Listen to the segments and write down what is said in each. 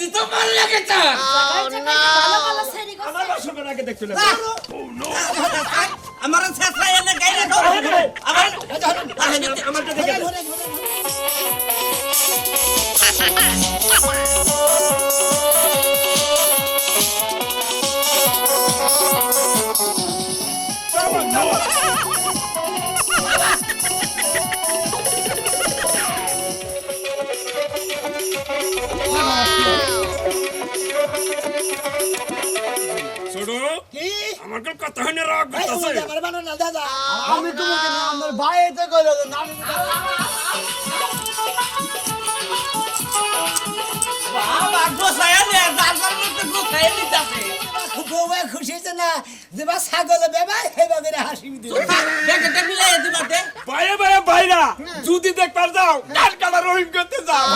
দিত মাল লাগে তা ভালো ভালো সেরি গো আমার বাসর ঘর আগে দেখতে লাগে ও নো আমার ছেছরা এনে গাইরে দাও আমারটা দেখে ছোট কি আমার কথা হইনা রাগ করতেছে আমার বানো না দাদা আমি তোমাকে না আমার ভাইতে কইলো না বাবা গোসায়া নে দাদার মধ্যে গোসায়া দিতাছে বউয়ে খুশি হইছে না যেবা ছাগল বেবা হেবা করে হাসি দিল দেখতে মিলাই দিবাতে বাইরে বাইরে বাইরা যদি দেখবার যাও কার কাটা রহিম করতে যাও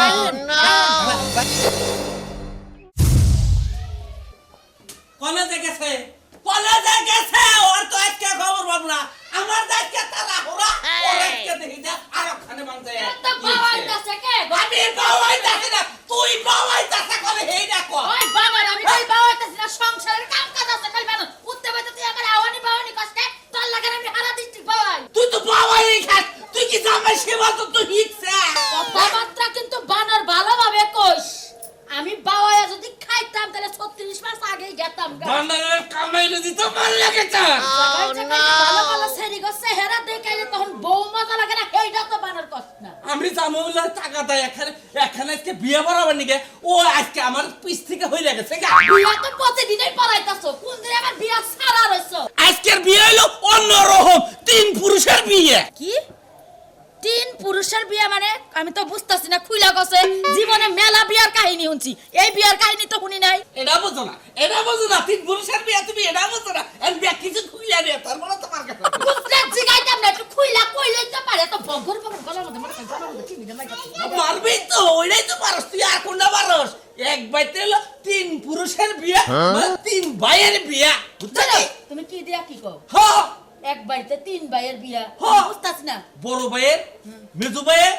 কলেজে গেছে ওর তো আজকে খবর পাবো না আমার দায়িত্ব তারা ওরা ওর আজকে দেখি যা আর ওখানে মান যায় তো বাবাইতাছে কে আমি বাবাইতাছি না তুই বাবাইতাছে করে হেই দেখো ওই বাবার আমি কই বাবাইতাছি না সংসারের কাম কাজ আছে কই বানো উঠতে বাইতে তুই আমার আওয়ানি কষ্টে তোর লাগে আমি হারা দিচ্ছি বাবাই তুই তো বাবাই খাস তুই কি জামাই সেবা তো তুই হিকছে কথাবার্তা কিন্তু বানর ভালোভাবে কইস আমি বাবায়া যদি খাইতাম তাহলে 36 মাস আগেই গেতাম বানারের কামাইলে দিত মাল লাগে তা ভালো ভালো সেরি গো চেহারা দেখাইলে তখন বউ মজা লাগে না এইটা তো বানর কষ্ট না আমি জামুলা টাকা দেয় এখানে আজকে বিয়ে পড়াবার নিকে ও আজকে আমার পিছ থেকে হয়ে গেছে বিয়া তো প্রতিদিনই পড়াইতাছো কোন দিন আমার বিয়া সারা রইছো আজকের বিয়ে হলো অন্যরকম তিন পুরুষের বিয়ে কি তিন পুরুষের বিয়ে মানে আমি তো বুঝতাছি না খুইলা গছে জীবনে মেলা বিয়ার কাহিনী শুনছি এই বিয়ার কাহিনী তো শুনি নাই এটা বুঝো না তিন পুরুষের বিয়ে তুমি এটা বুঝো না আমি বিয়ে কিছু খুইলা নিয়ে তারপরে তোমার কাছে বুঝলে জিগাইতাম না একটু খুইলা কইলেই তো পারে তো বগর গলার মধ্যে মানে গলার মধ্যে কি মিলে লাগে মারবি তো ওইটাই তো পারস তুই আর কোনটা পারস এক বাইতে হলো তিন পুরুষের বিয়ে মানে তিন ভাইয়ের বিয়ে বুঝছো তুমি কি দিয়া কি কও হ্যাঁ এক বাড়িতে তিন ভাইয়ের বিয়া হ্যাঁ। বুঝতাছি না বড় ভাইয়ের মেজু ভাইয়ের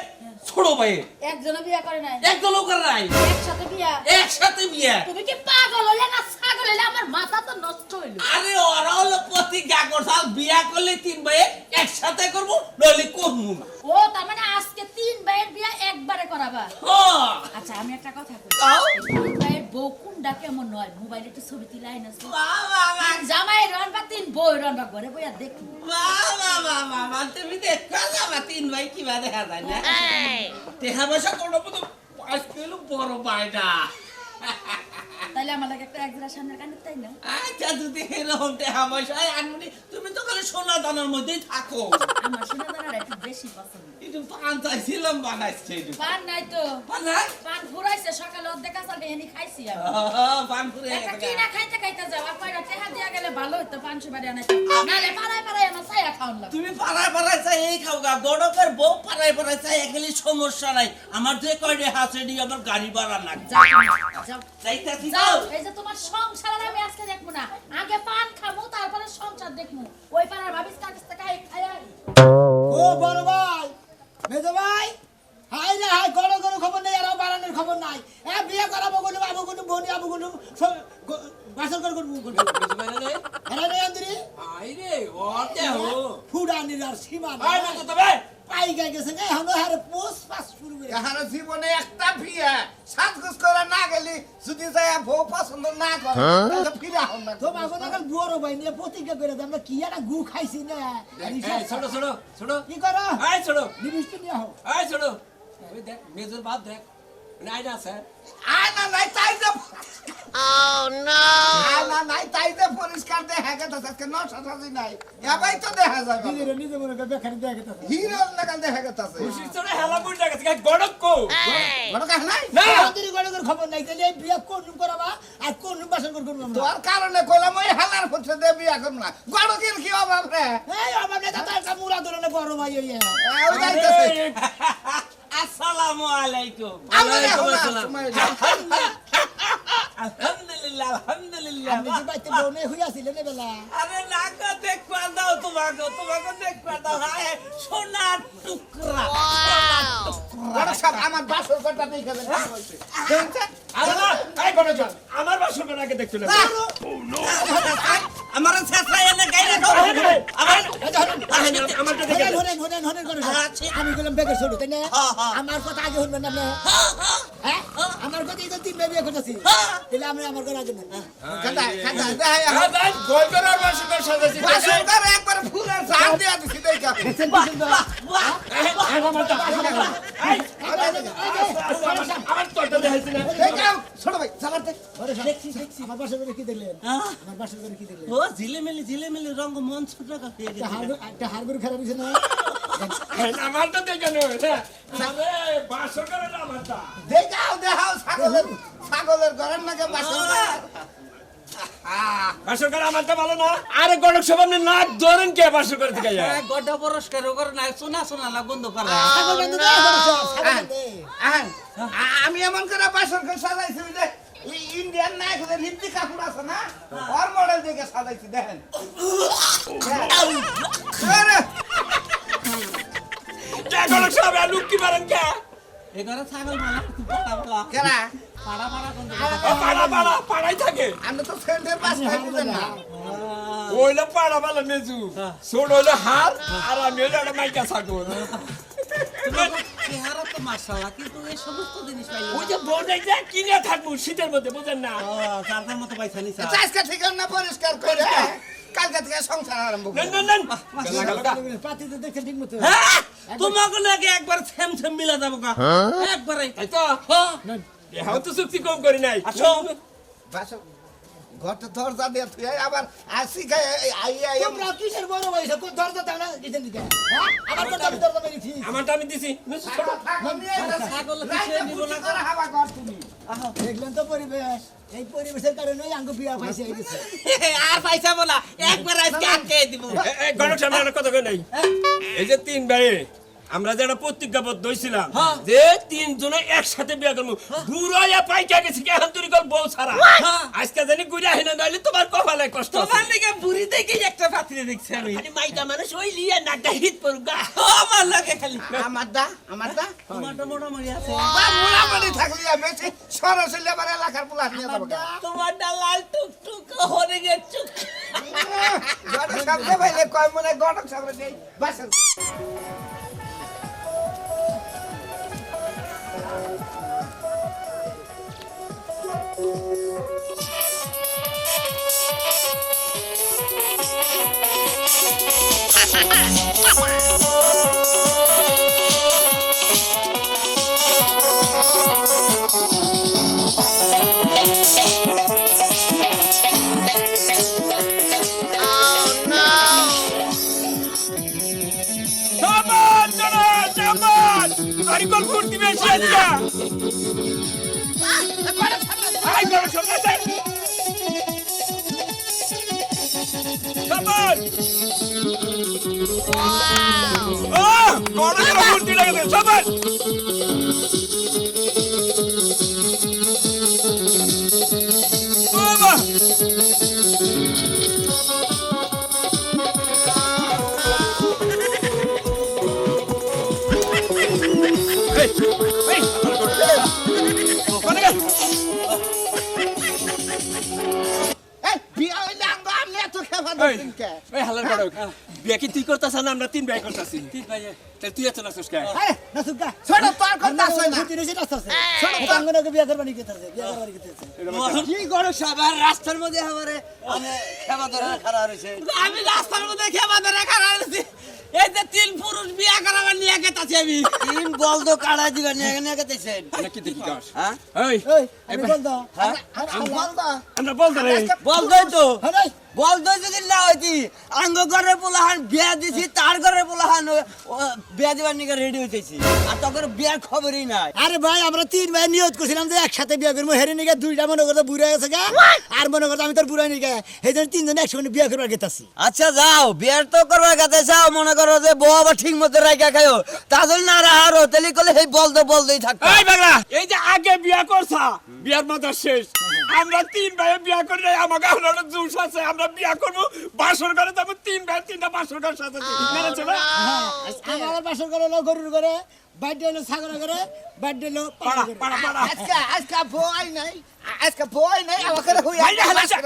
ছোট ভাইয়ের একজনও বিয়া করে নাই একদম লোকের নাই একসাথে বিয়া একসাথে বিয়ে তুমি কি পাগল হইলে না ছাগল হইলে আমার মাথা তো নষ্ট হইলো আরে ওরা হলো প্রতিজ্ঞা করছাল বিয়া করলে তিন ভাইয়ে একসাথে করবো নইলে করবো না ও তার মানে আজকে তিন ভাইয়ের বিয়া একবারে করাবা হ্যাঁ আচ্ছা আমি একটা কথা কই তাও? তিন ভাইয়ের বউ কোনটা কেমন নয় মোবাইলে একটু ছবি লাইন আছে বাবা জামাই রানবা তিন বউ রানবা ঘরে বইয়া দেখি বাবা তুমি দেখো যাবা তিন ভাই কিবা দেখা যায় না দেখা পয়সা কোনো মতো আজকে হলো বড় বাইটা তাইলে আমার লাগে একটা একজোড়া সামনের কানে তাই না আচ্ছা যদি এরকম দেখা পয়সা আনবি তুমি তো খালি সোনা দানার মধ্যেই থাকো আমার শোনা দাঁড়ার একটু বেশি পছন্দ একটু পান চাইছিলাম বানাইছে একটু পান নাই তো পান নাই পান ফুরাইছে সকালে অর্ধেক আসা বেহেনি খাইছি আমি পান করে একটা কি না খাইতে খাইতে যাও আর কয়টা টেহা দিয়া গেলে ভালো হইতো 500 বাড়ি আনাইতে নালে পাড়ায় আমার ছায়া খাওন লাগবে তুমি পাড়ায় চাই এই খাও গা গড়কের বউ পাড়ায় চাই এখানে সমস্যা নাই আমার যে কয়টা হাসে দিয়ে আমার গাড়ি ভাড়া না যাও চাইতাছি যাও এই যে তোমার সংসার আমি আজকে দেখবো না আগে পান খাবো তারপরে সংসার দেখবো ওই পাড়ার ভাবিস কাছ থেকে খাই ও বড় ভাই মেজো ভাই হাই রে হাই গড় গড় খবর নাই আর বারানের খবর নাই এ বিয়ে করাবো কোন বাবু কোন বনি আবু কোন বাসর কর কোন কোন আরে রে আন্দরি আইরে ওতে হো ফুডানির আর সীমা আয় না তো তবে পাই গেছে না হলো হারে পোস পাস শুরু করে এখানে জীবনে একটা বিয়ে সাজগোজ করে না গেলি যদি যায় বউ পছন্দ না করে তাহলে ফিরে হন না তো মাগো না বড় ভাই নিয়ে প্রতিজ্ঞা করে আমরা কি একটা গু খাইছি না ছোট কি করো আয় ছোট নিবিষ্ট নিয়ে হও আয় ছোট ওই দেখ মেজর বাপ দেখ নাই না স্যার আয় না নাই তাই যে আয় না নাই তাই যে পরিষ্কার দেখা গেছে আজকে নশা সাজি নাই এবাই তো দেখা যাবে নিজে মনে করে বেখানি দেখে তো হিরো লাগান দেখা গেছে খুশি চলে হেলা বুঝ গেছে গড়ক কো বড় কাজ নাই না আন্দরি গড় গড় খবর নাই তাহলে এই বিয়ে কোন করাবা আর কোন বাসর করব আমরা তোর কারণে কইলাম ওই হালার পুত্র দে বিয়ে করব না গড়কের কি অভাব রে এই আমার নেতা তো একটা মুরা ধরনের বড় ভাই এই ওই যাইতেছে আসসালামু আলাইকুম আলহামদুলিল্লাহ আমি যে বাইতে বনে হইয়াছিল নে বেলা আরে নাকা দেখবা দাও তোমাকে দেখবা দাও হায় সোনার টুকরা বড় সাহেব আমার বাসর ঘরটা দেখে দেন আরে না গণেশ আমার বাসর করে আগে দেখতে লাগে আমার শেষরা এনে গাইরে দাও আমারটা দেখে আমি বললাম বেকার ছোট তাই না হ্যাঁ, হ্যাঁ। আমার কথা আগে শুনবেন না আপনি হ্যাঁ আমার কথা এই তিন বেবি করতেছি তাহলে আমি আমার কথা আগে না খাদা খাদা দেখ গোল করার বাসর করে সাজাইছি বাসন করে একবার ফুলের ঝাড় দিয়া দিছি দেখা আমার তোরটা দেখাইছি না দেখাও ছোট ভাই চালাতে দেখছি আমার বাসা করে কি দেখলেন আমার বাসা করে কি দেখলেন ও ঝিলেমিলি রঙ মন ছোট হয়ে গেছে একটা হাড়গুড়ি খারাপ হয়েছে না আমারটা দেখে নয় আরে বাসর করে না আমারটা দেখাও ছাগলের ঘরের নাকি বাসন বাসর করে আমারটা ভালো না আরে গণেশ সব আপনি নাক ধরেন কে বাসর করে দিকে যায় গড্ডা পুরস্কার করে না সোনা না বন্ধ করা ছাগল বান্ধব দে ছাগল দে আমি এমন করে বাসন করে সাজাইছি যে ইন্ডিয়ান নায়কদের হিন্দি কাপড় আছে না ওর মডেল দেখে সাজাইছি দেখেন কে গণেশ সব লুক কি মারেন কে এগারে ছাগল মালা পাড়া কেরা পাড়াই থাকে আমি তো সেন্টার পাস খাইতেন না ওইলা পাড়া বালা মেজু ছোট হইলো হার আর আমি হইলো একটা মাইকা ছাগল চেহারা তো মাশাআল্লাহ কিন্তু এই সমস্ত জিনিস পাই ওই যে বোনাই যা কিনে থাকবো শীতের মধ্যে বুঝেন না চারটার মতো পাইছা নিছা আজকে ঠিকানা পরিষ্কার করে কালকে থেকে সংসার আরম্ভ করব নেন পাতি তো দেখছেন ঠিক মতো হ্যাঁ তোমাকে লাগে একবার সেম মিলা যাবো কা একবারে তাই তো হ্যাঁ তো চুক্তি কম করি নাই আসো বাসন ঘরটা দরজা দিয়ে তুই আবার আসি খাই আই তোমরা কিসের বড় ভাই সব দরজা দাও দিতে দিতে হ্যাঁ আমার কথা আমি দরজা মেরেছি আমারটা আমি দিছি ছাগল কিসে নিব না হাওয়া কর তুমি দেখলেন তো পরিবেশ এই পরিবেশের কারণে আঙ্গু বিয়া পাইছে এই গেছে আর পয়সা বলা একবার আজকে আটকে দিব গণেশ সামনে একটা কথা কই নাই এই যে তিন ভাই আমরা যারা প্রতিজ্ঞাবদ্ধ হইছিলাম হ্যাঁ। যে তিনজনে একসাথে বিয়ে করবো বুড়াইয়া পাইকা গেছি কি এখন তুই কল বউ ছাড়া হ্যাঁ। আজকে জানি গুড়া হেনা নইলে তোমার কপালে কষ্ট আছে। তোমার দিকে বুড়ি দেখে একটা পাত্রী দেখছি আমি খালি মাইকা মানুষ ওই লিয়া নাকটা হিট পড়ুগা আমার লাগে খালি আমার দা তোমারটা মোটামুটি আছে বা মোলামুলি থাকলি বেশি সরাসরি আবার এলাকার পোলা নিয়ে যাবো তোমারটা লাল টুকটুক হরে গে চুক গড় শব্দ ভাইলে কয় মনে গড়ক শব্দ দেই বাসন সাবান জনা সাবান আরে কল করতে বেশি আজকা আই গড় সব না যাই সাবান গড় করতে লাগে সাবান বাবা বিয়া হইলে আমি এত খেবা দিন কে এই হালার বড় বিয়া কি তুই করতাছ না আমরা তিন ভাই করতাছি ঠিক ভাই তাহলে তুই এত নাচস কে আরে নাসুকা ছোট তোর কথা আছে না ফুটি রইছে রাস্তা আছে ছোট আঙ্গনাকে বিয়া করবানি গেতাছে বিয়া করবানি গেতাছে কি করো সবার রাস্তার মধ্যে আমারে আমি খেবা ধরে খাড়া রইছে আমি রাস্তার মধ্যে খেবা ধরে খাড়া রইছি এই যে তিন পুরুষ বিয়া করাবার নিয়ে গেতাছি আমি তিন বলদ কাড়া দিবা নিয়ে গেতেছেন নাকি দেখি গাছ হ্যাঁ এই এই আমি বলদা আমরা বলতে রে বলদই তো হ্যাঁ বলদই যদি না হইতি আঙ্গ ঘরে পোলাহান বিয়া দিছি তার ঘরে পোলাহান বিয়া দিবার নিকে রেডি হইতেছি আর তখন বিয়ার খবরই নাই আরে ভাই আমরা তিন ভাই নিয়ত করছিলাম যে একসাথে বিয়া করবো হেরে নিকে দুইটা মনে করতে বুড়া গেছে গা আর মনে করতে আমি তোর বুড়া নিকে সেই জন্য তিনজনে একসঙ্গে বিয়া করবার গেতাছি আচ্ছা যাও বিয়ার তো করবার কাছে যাও মনে করো যে বউ আবার ঠিক মতো রাইখা খাইও তা যদি না রাহারো তাহলে করলে সেই বলদই থাকতো এই বাগলা এই যে আগে বিয়া করছা বিয়ার মত শেষ আমরা তিন ভাই বিয়া করে নাই আমাকে হলো জুস আছে আমরা বিয়া করব বাসর করে তবে তিন ভাই তিনটা বাসর করে সাথে মেরেছে না আমার বাসর করে হলো গরুর করে বাড়ি হলো ছাগল করে বাড়ি হলো পাড়া পাড়া পাড়া আজকে বউ আই নাই আজকে বই নেই আমাকে হই ভাই, হালা সা-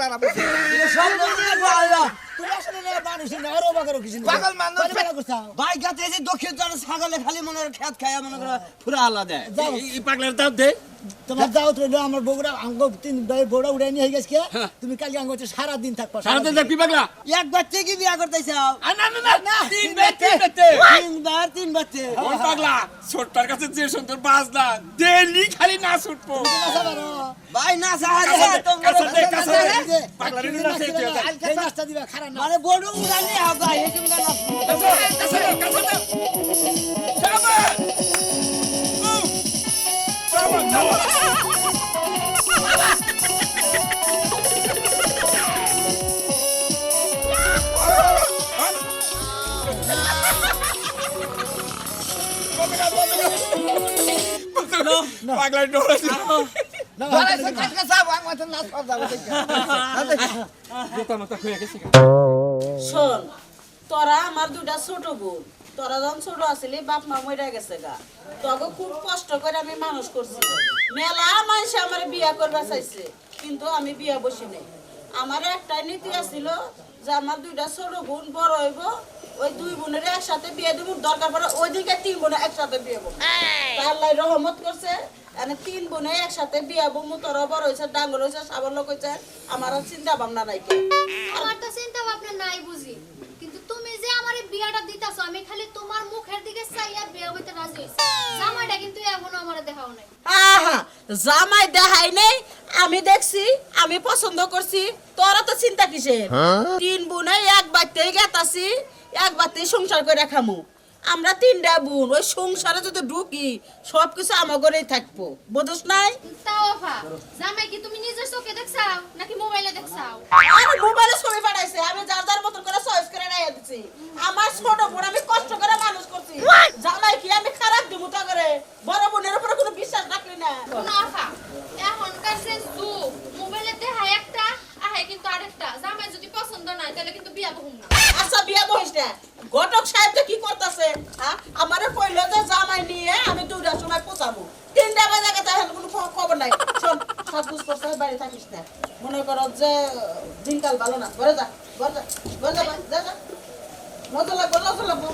সব নিয়ে পালা তুমি আসলে না মানুষ না আর ওবা করো কিছু পাগল মানুষ। ভাই গাতে এই যে দক্ষিণ জনে ছাগলে খালি মনে করে খেত খায় মনে করে ফুরা আলা দেয় যাও এই পাগলার দাও দে তোমার যাও তো আমার বগুড়া আঙ্গ তিন ভাই বড় উড়াই নিয়ে গেছে তুমি কালকে আঙ্গ সারা দিন থাকবা সারাদিন দেখবি পাগলা একবার থেকে বিয়া করতে চাও না না না তিন বেতে তিন বাচ্চে ওই পাগলা ছোটটার কাছে যে সুন্দর বাজনা ডেলি খালি না ছুটবো ভাই না সাহায্য পাগলার নিয়ে নাচে এই নাস্তা দিবা খারাপ না মানে বড় উড়ানি হবে এই তুমি গান পাগলার ডোরা না ধরেছে কাটকে যাব আমাদের নাচ কর যাব জোতা মাথা হয়ে গেছে শোন তোরা আমার দুটা ছোট বোন তোরা যখন ছোট আসলি বাপ মা মরে গেছে গা তোকে খুব কষ্ট করে আমি মানুষ করছি মেলা মানুষ আমার বিয়া করবা চাইছে কিন্তু আমি বিয়া বসি নাই আমার একটাই নীতি আছিল যে আমার দুইটা ছোট বোন বড় হইব ওই দুই বোনের একসাথে বিয়ে দিব দরকার পড়ে ওইদিকে তিন বোনে একসাথে বিয়ে হবো আল্লাহ রহমত করছে এনে তিন বোনে একসাথে বিয়া বমু তোরা বড় হয়েছে ডাঙ্গর হয়েছে সাবল লোক হয়েছে আমার আর চিন্তা ভাবনা নাই কে আমার তো চিন্তা ভাবনা নাই বুঝি কিন্তু তুমি যে আমারে বিয়াটা দিতাছো আমি খালি তোমার মুখের দিকে চাইয়া বিয়া হইতে রাজি হইছি জামাইটা কিন্তু এখনো আমারে দেখাও নাই আহা জামাই দেখাই নেই আমি দেখছি আমি পছন্দ করছি তোরা তো চিন্তা কিসের তিন বোনে এক বাড়িতেই গেতাছি এক বাড়িতেই সংসার করে খামু আমরা তিনটা বোন ওই সংসারে যদি ঢুকি সবকিছু আমার ঘরেই থাকবো বুঝছ নাই তাও আফা জামাই কি তুমি নিজের চোখে দেখছাও নাকি মোবাইলে দেখছাও আর মোবাইলে ছবি পাঠাইছে আমি যার যার মতন করে চয়েস করে রাইয়া দিছি আমার ছোট বোন আমি কষ্ট করে মানুষ করছি জামাই কি আমি খারাপ দিব তা করে বড় বোনের উপরে কোনো বিশ্বাস রাখলি না না আফা এখনকার যে যুগ মোবাইলে দেখা একটা আহে কিন্তু আরেকটা জামাই যদি পছন্দ নাই তাহলে কিন্তু বিয়া বহুম না আচ্ছা বিয়া বহিস না ঘটক সাহেব যে কি করতেছে আমারে কইলো যে জামাই নিয়ে আমি দুটার সময় পৌঁছাবো 3টা বাজে গেছে এখন কোনো খবর নাই শোন সব বুঝ করতে বাইরে থাকিস না মনে করো যে দিনকাল ভালো না ঘরে যা ঘরে যা ঘরে যা যা যা মজা লাগবো লজা লাগবো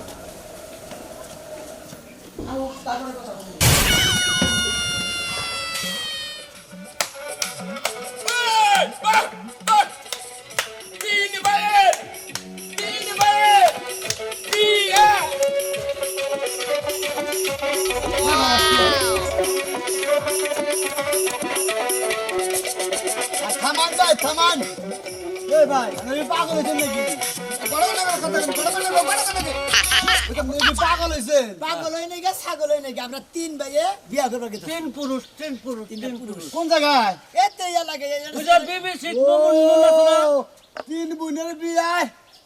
তারপরে কথা বলবো থামান ভাই থামান এই ভাই আমি পাগল হইছেন নাকি পাগল হইছে পাগল হই নাই গা ছাগল হই নাই গা আমরা তিন ভাইয়ে বিয়া করব গেছি তিন পুরুষ কোন জায়গায় এতে ইয়া লাগে বুঝা বিবিসি তিন বোনের বিয়া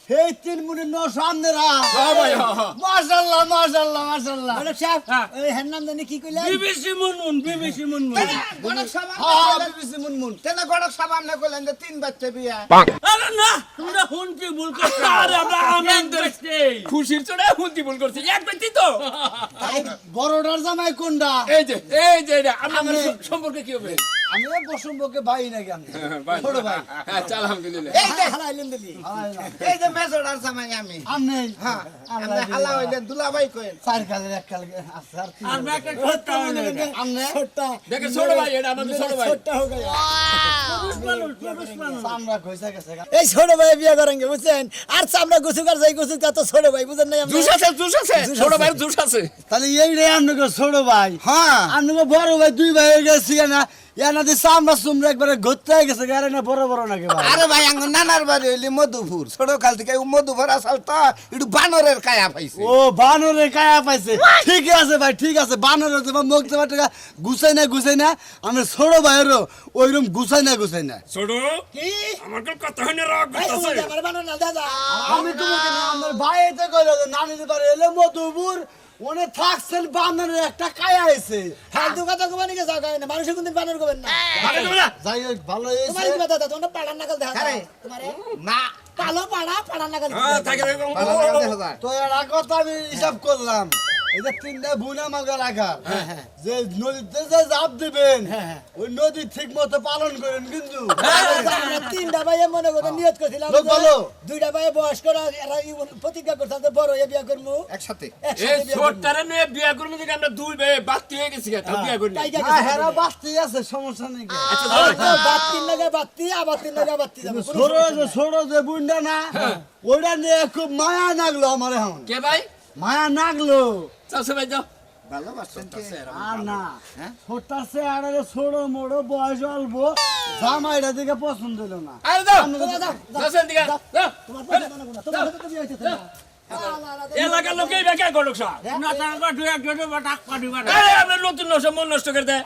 এই তিন বোনের ন সামনেরা হ্যাঁ ভাই হ্যাঁ মাশাআল্লাহ মাশাআল্লাহ মাশাআল্লাহ বলে সাহেব হ্যাঁ। এই হেন নাম জানি কি কইলা বিবিসি মুনমুন গণক সভা হ্যাঁ বিবিসি মুনমুন তেনে গণক সভা আমনে কইলেন যে তিন বাচ্চা বিয়া আরে না তোমরা হুনকি ভুল করছো আরে আমরা আমেন দেখছি খুশির চড়ে হুন্তি ভুল করছি এক ব্যক্তি তো বড়টার জামাই কোনটা এই যে এটা আমার সম্পর্কে কি হবে আমি বসম্বকে ভাই নাকি আমি ছোট ভাই আচ্ছা আলহামদুলিল্লাহ এই যে হালাইলেন দিলি এই যে মেজোডার জামাই আমি আমনে হ্যাঁ আপনি হালা হইলেন দুলাভাই কইন চার কালের এক কাল আছে আর কি আর ব্যাকে ছোট্ট হইলো এটা। আমনে ছোটটা দেখে ছোট ভাই এটা আমাদের ছোট ভাই ছোটটা হয়ে গেল পুরুষ মানুষ চামড়া কইসা গেছে এই ছোট ভাই বিয়ে করেন বুঝছেন আর চামড়া গুছু কর যাই গুছু তা তো ছোট ভাই বুঝেন নাই আপনি জুস আছে ছোট ভাই জুস আছে তাহলে এই রে আপনাকে ছোট ভাই হ্যাঁ আপনাকে বড় ভাই দুই ভাই হয়ে গেছি না এনাদের চামড়া চুমড়া একবারে ঘুরতে গেছে গাড়ি না বড় বড় নাকি ভাই আরে ভাই আঙ্গ নানার বাড়ি হইলি মধুপুর ছোট কাল থেকে মধুপুর আসাল তো একটু বানরের কায়া পাইছে ও বানরে কায়া পাইছে ঠিক আছে ভাই ঠিক আছে বানরে তোমার মুখ তোমার টাকা গুছাই না আমি ছোট ভাইয়েরও ওইরকম গুছাই না ছোট কি আমার কথা হইনে রাগ করতেছে আমি তোমাকে না আমার ভাই এটা কইলো যে নানির বাড়ি এলে মধুপুর ওনে থাকছেন বানরের একটা কায়া হয়েছে ফালতু কথা কবানি কে জায়গা না মানুষ কোনদিন বানর কবেন না যাই হোক ভালো হয়েছে তোমার কি কথা তোমরা পাড়ার নাগাল দেখা তোমারে না পালো পাড়া নাগাল হ্যাঁ থাকে ভালো লাগা দেখা যায় তো এর কথা আমি হিসাব করলাম এই যে তিনটা বুনা মাগা রাখার যে নদীতে যে জাপ দিবেন ওই নদী ঠিক মতো পালন করেন কিন্তু আমরা তিনটা ভাই মনে কথা নিয়ত করছিলাম লোক ভালো। দুইটা ভাই বয়স্করা এরা প্রতিজ্ঞা করতাম যে বড় বিয়া করবো একসাথে এই ছোটটারে নিয়ে বিয়া করবি দিকে আমরা দুই ভাই বাতি হয়ে গেছি তা বিয়া করি না। হেরা বাঁচতেই আছে সমস্যা নেই বাত্তি লাগে বাত্তি আবার তিন লাগে বাত্তি যাবে ছোট যে বুনটা না ওইটা নিয়ে খুব মায়া লাগলো আমার এখন কে ভাই মায়া লাগলো চাষে ভাই যাও ভালোবাসছেন কি আর না ছোটটাছে আর ছোট মোড়ো বয়স অল্প জামাইটা দিকে পছন্দ হলো না আরে যাও চাষের দিকে যাও তোমার পছন্দ না কোনো তোমার সাথে তো বিয়ে হইতেছে না এলাকার লোকেই বেকা করুক সব না টাকা দুই এক জনে বা টাকা পাঠিয়ে পাঠায়। আরে আমরা নতুন নষ্ট মন নষ্ট করে দেয়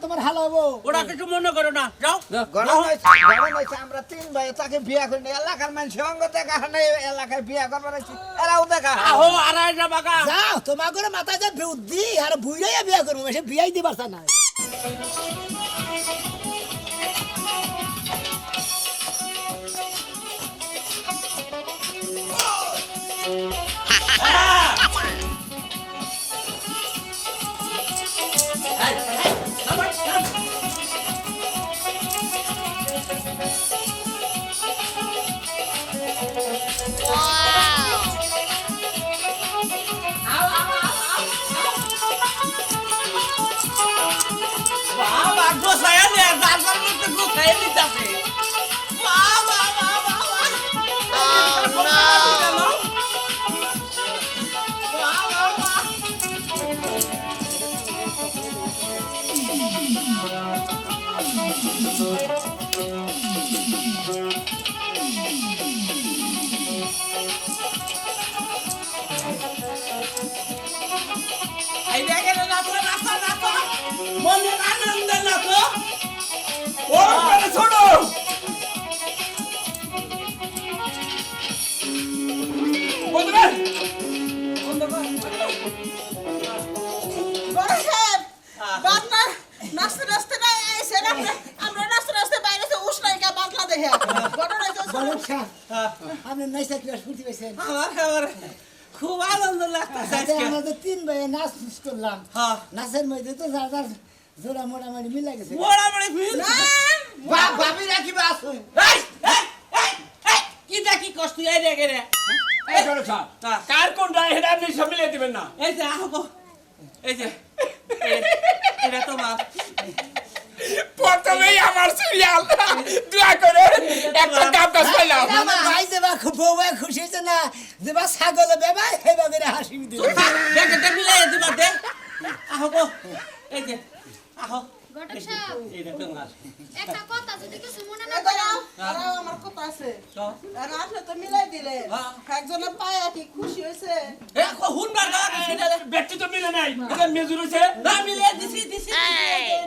তোমার হাল হবো ওরা কিছু মনে করো না যাও গরম হয়েছে আমরা তিন ভাই তাকে বিয়া করি না এলাকার মানুষ অঙ্গ দেখা নাই এলাকায় বিয়া করবার আছে এরাও দেখা আহো আড়াইটা বাগা যাও তোমার করে মাথায় যে বুদ্ধি আর বুইরাই বিয়া করবো সে বিয়াই দিবার না বাবা গোসাইয়া নে জানবার মধ্যে গোসাইয়া নিতাছে বাবা বাবা এই দেখেন নাচো নাচো নাচো মনের আনন্দে নাচো ও মানে ছোট বন্ধুরা বড় সাহেব বাতনা নাচতে নাচতে না এসে আমরা নাচতে নাচতে বাইরে থেকে উষ্ণাইকা বাতলা দেখে ঘটনা বলেন স্যার আপনি নাই চাকরি ফুর্তি পেয়েছেন আমার খুব আনন্দ লাগতেছে আজকে আমাদের তিন ভাই নাচ করলাম হ্যাঁ নাচের মধ্যে তো যার যার জোড়া মোটামুটি মিলা গেছে মোড়ামুড়ি মিল ভাবি রাখিবা আসুন এই এই এই এই কি দেখি কষ্ট এই রে রে এই ছোট সাহেব কার কোনটা এটা আপনি সব মিলিয়ে দিবেন না এই যে আহো এই যে এটা তোমার প্রথমেই আমার সিরিয়াল দোয়া করে একটা কাপ কাজ পাইলাম আমার ভাই যে বা বউ খুশি হয়েছে না যে বা ছাগল বেবা হেবা করে হাসি দিল দেখে মিলাই দিবা দে আহো গো এই যে আহো ঘটক সাহেব এটা তোমার একটা কথা যদি কিছু মনে না দাঁড়াও করো দাঁড়াও আমার কথা আছে তো আর আপনি তো মিলাই দিলেন হ্যাঁ। একজনের পায়ে কি খুশি হয়েছে এ হুন বার সেটা ব্যক্তি তো মিলে নাই এটা মেজুর হইছে না মিলে দিছি দিছি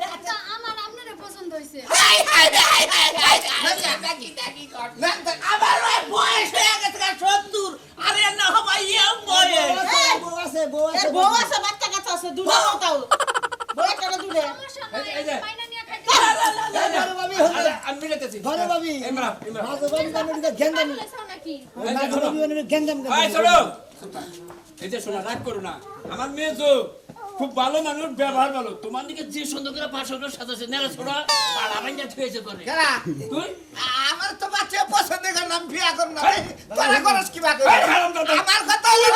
আচ্ছা আমার আপনারে পছন্দ হইছে high high high high high দেখি দেখি কর আবার ওই বয়স হয়ে গেছে 70 আরে না হবা ইয়ং বয়স বউ আছে বউ এর আছে বউ আছে বাচ্চা কাচ্চা আছে দুটো বউটাও বউ একটা দুটো সমস্যা নাই এই যে। মাইনা নিয়ে খাইতে বড় ভাবি হলো আমি মিলাইতেছি বড় ভাবি ইমরান ইমরান মাঝে বাড়ি বাড়ি গেন্দাম বলেছো নাকি মাঝে বাড়ি গেন্দাম এই ছোট এই যে শোনা রাগ করো না আমার মেয়ে তো খুব ভালো মানুষ ব্যবহার ভালো তোমার দিকে যে সুন্দর করে পাশানোর সাথে আছে নেড়া ছোড়া পাড়া ভাঙা থুয়েছে করে কেনা তুই আমার তো বাচ্চা পছন্দ করলাম বিয়া করলাম তোরা করস কি বাকি এই হারামজাদা। আমার কথা হলো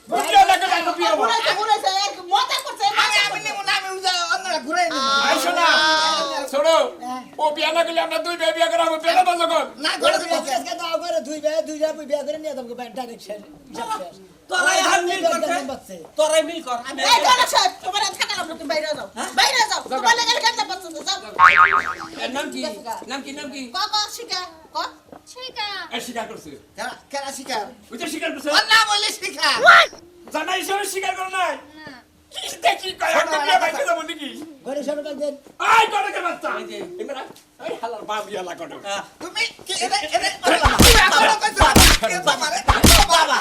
বুঝলে লাগে না বিয়ে হবো ঘুরেছে ঘুরেছে এক মজা করছে আমি নেব না আমি অন্যরা ঘুরে নেব আই শোনা ছোট ও বিয়া না করলে আমরা দুই ভাই বিয়া করাবো বেলা বন্ধ কর না ঘরে আজকে দাও করে দুই ভাই বিয়া করে নিয়ে যাবো ডাইরেক্ট শেষ তোরাই হার মিল করছে তোরাই মিল কর আমি এই গণেশ সাহেব তোমার থাকালাম না তুমি বাইরে যাও বাইরে যাও তোমার লাগে গান্ডা পাচ্ছ যাও এর নাম কি নাম কি নাম কি ক ক শিখা ক শিকা এই স্বীকার করছে কেনা শিকার ওই যে স্বীকার করছে না বলে শিখা জানা হিসেবে স্বীকার করো নাই না কি দেখি কয় একটা বিয়া বাইতে যাবো নাকি ঘরে সবাই দেন আই করে কে বাচ্চা ইমরান এই হালার বাপ বিয়া লাগো তুমি কি এরে এরে বাবা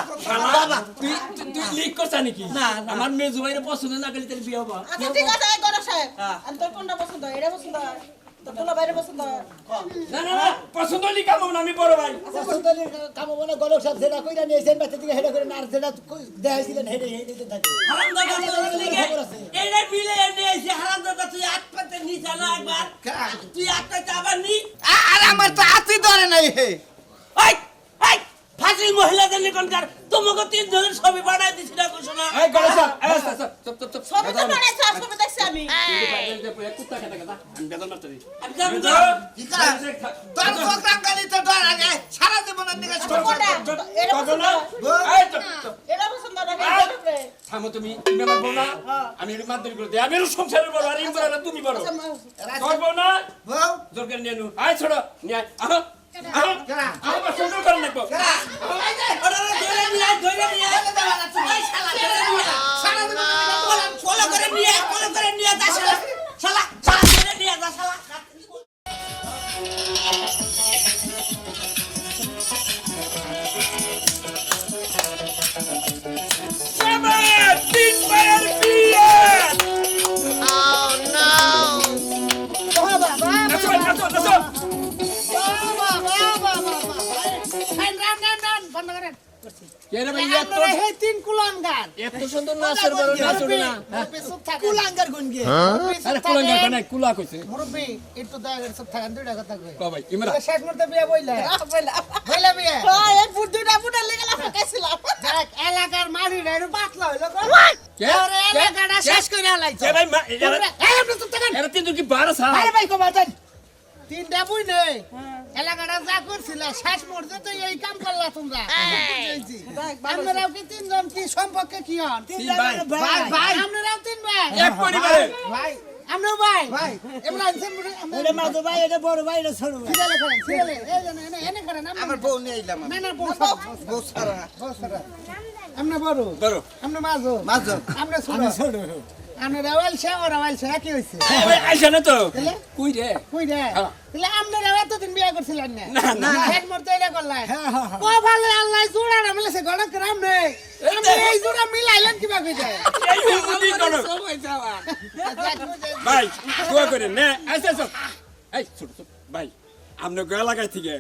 বাবা তুই তুই লিক করছ নাকি না, না। আমার মেয়ে জুবাইরে পছন্দ না করলে তাহলে বিয়ে হবো আচ্ছা ঠিক আছে এই গণেশ সাহেব হ্যাঁ। আর তোর কোনটা পছন্দ হয়? এটা পছন্দ হয়? তো পোলা বাইরে পছন্দ হয়? না না না পছন্দ হলি কাম না আমি বড় ভাই পছন্দের কামো মনে গলক সব যেটা কইরা নিয়েছেন বাচ্চা থেকে হেডা করে না আর যেটা দেখাইছিলেন হেডে হেডে থাকে হারামজাদা তোর লিগে এইটা মিলে এনে এসে হারামজাদা তুই আট পাতে নিছ না একবার তুই আট পাতে আবার নি আর আমার তো হাতি ধরে নাই হে এই এই ফাঁসি মহিলাদের নিকনকার তোমাকে তিন জনের ছবি বানাই দিছি না কোশনা এই গড়ে স্যার চুপ চুপ চুপ ছবি তো বানাইছে, আর ছবি দেখছি আমি। কুত্তা খেতে খেতা আমি বেদন না তুই আমি যাবো তো। কি করা তোর প্রোগ্রামকারী তো ডর আগে সারা জীবনের দিকে কোনটা? এটা পছন্দ হয়? এই চুপ চুপ এটা পছন্দ হয় না, এটা পছন্দ হয়? থামো তুমি মেমার বউ না আমি এর মাদ্দুরি করে দিই আমি এর সংসারের বড় আর ইমরা না তুমি বড় তোর বউ না বউ জোর করে নিয়ে নু আয় ছোড়ো নিয়ে আয় আহ আহ আহ বাস সুন্দর করে নেবো ওরা ধরে নিয়ে আয়, ধরে নিয়ে আয়। এই শালা ধরে নিয়ে আয়। শালা ধরে নিয়ে আয়। ফলো করে নিয়ে আয়, ফলো করে নিয়ে আয়, যা শালা। শালা, শালা ধরে নিয়ে আয়, যা শালা। তিন পায়ের বিয়ে নাচো নাচো নাচো কে রে ভাই এত সুন্দর নাচের বড় নাচুরি না কুলাঙ্গার গুন গে আরে কুলাঙ্গার বানাই কুলা কইছে মুরব্বি একটু দয়া সব থাকেন দুইটা কথা কই ক ভাই ইমরা শেষ মুহূর্তে বিয়ে বইলা বইলা বিয়ে এই বুট দুইটা বুটের লেগে লাফাইছিলাম। দেখ এলাকার মাঝি রেড়ু পাতলা হইলো গো কে ওরে এলাকাটা শেষ করে আলাইছে কে ভাই মা এরা এই আপনি চুপ থাকেন এরা তিন কি বারো সা আরে ভাই কবা দেন তিনটা বই নেই এলাকাটা যা করছিল শেষ মুহূর্তে তো এই কাম করলা তোমরা আপনারাও কি তিনজন কি সম্পর্কে কি হন তিন ভাই ভাই ভাই আপনারাও তিন ভাই এক পরিবারে ভাই আমরাও ভাই ভাই এমরা আনছেন এটা মাদু ভাই এটা বড় ভাই এটা ছোট ভাই সিগালে করেন সিগালে এই জানেন এনে এনে করেন আমার বউ নিয়ে এলাম না না বউ বউ সারা আমরা বড় বড় আমরা মাঝো মাঝো আমরা ছোট আমরা রাওয়াল শাহ ওরা রাওয়াল শাহ কি হইছে এ ভাই আইসা না তো তাহলে? কই রে কই রে হ্যাঁ। তাহলে আপনারা এতদিন বিয়ে করছিলেন না না, না। এক মুহূর্তে এটা করলাই ও ভালো আল্লাহ জোড়া না মিলেছে গড়ক রাম নেই আপনি এই জোড়া মিলাইলেন কিবা কই যায় এই হুমুদি করো ভাই দোয়া করে নে আইসা আইসা এই ছোট ছোট ভাই আমরা গয়া লাগাই থেকে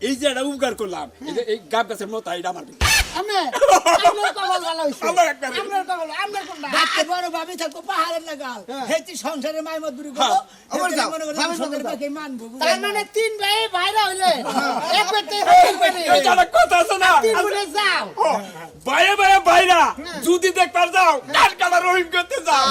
এই যে এটা উপকার করলাম এই যে এই গাব গাছের মতো এটা আমার আমি আপনার কবল ভালো হইছে আমার একটা আপনার কবল আপনার কোনটা দেখতে বড় ভাবি থাকো পাহাড়ের লাগাল হেতি সংসারে মাই মদুরি করো আমার যাও, মনে করে ভাবি সংসারে যাও। বাকি মানবো তার মানে তিন ভাই ভাইরা হইলে এক পেটে এই যে একটা কথা আছে না তিন গুণে যাও বাইরে বাইরে বাইরা যদি দেখবার যাও কার কালা রহিম করতে যাও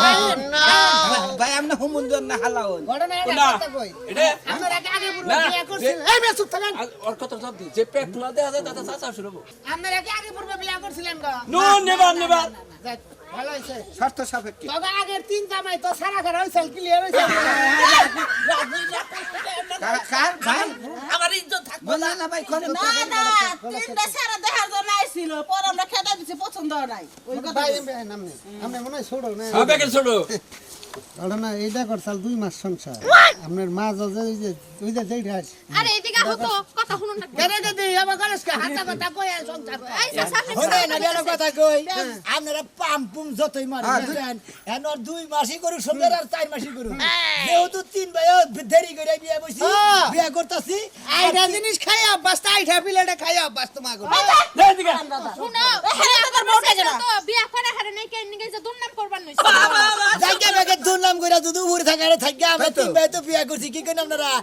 ভাই আমরা হুমুন্দর না হালাও ঘটনা এটা না কথা কই এটা আপনারা কি আগে পূর্বে না, বিয়ে করছিলেন এই মেয়ে চুপ থাকেন ওর কথা সব দি যে পেট ফুলা দেয়া যায় তাতে চাচা শুরু আপনারা কি আগে পূর্বে বিয়ে করছিলেন গো নো নেবার নেবার যাক, ভালো হইছে শর্ত সাপেক্ষে তবে আগের তিন জামাই তো সারা ঘর হইছে ক্লিয়ার হইছে কার ভাই আমার ইজ্জত থাকবে বলা না ভাই কোন না না, তিনটা সারা দেখার জন্য আইছিল, পরে আমরা খেতে দিছি, পছন্দ হয় নাই। ওই কথা ভাই বলছি। নামনে আমরা মনে হয় ছোট না হবে কে ছোট ঘটনা এইটা করছাল 2 মাস সংসার আপনার মা যে ওই যে যেইটা আরে এদিকে আহো তো কথা শুনুন না কেন দে আমার গলেস কে হাতা কথা কই সংসার এই যে সামনে হরে না বেলা কথা কই আপনারা পাম্পুম যতই মারেন বুঝলেন এনর 2 মাসই করু সুন্দর আর 4 মাসই করু যেহেতু 3 ভাই দেরি করে বিয়ে বইছি বিয়ে করতেছি আইটা জিনিস খাই অভ্যাস আইটা পিলেটা খাই অভ্যাস তোমাকে দেই দিকে শুনো হ্যাঁ তোর বউটা যেন তো বিয়া করে হারে নাই কেন নিগে যে দুর্নাম করবার নইছে জায়গা জায়গা দুর্নাম কইরা দুদু উপরে থাকারে থাকি আমরা 3 ভাই তো বিয়ে করছি কি কইন আপনারা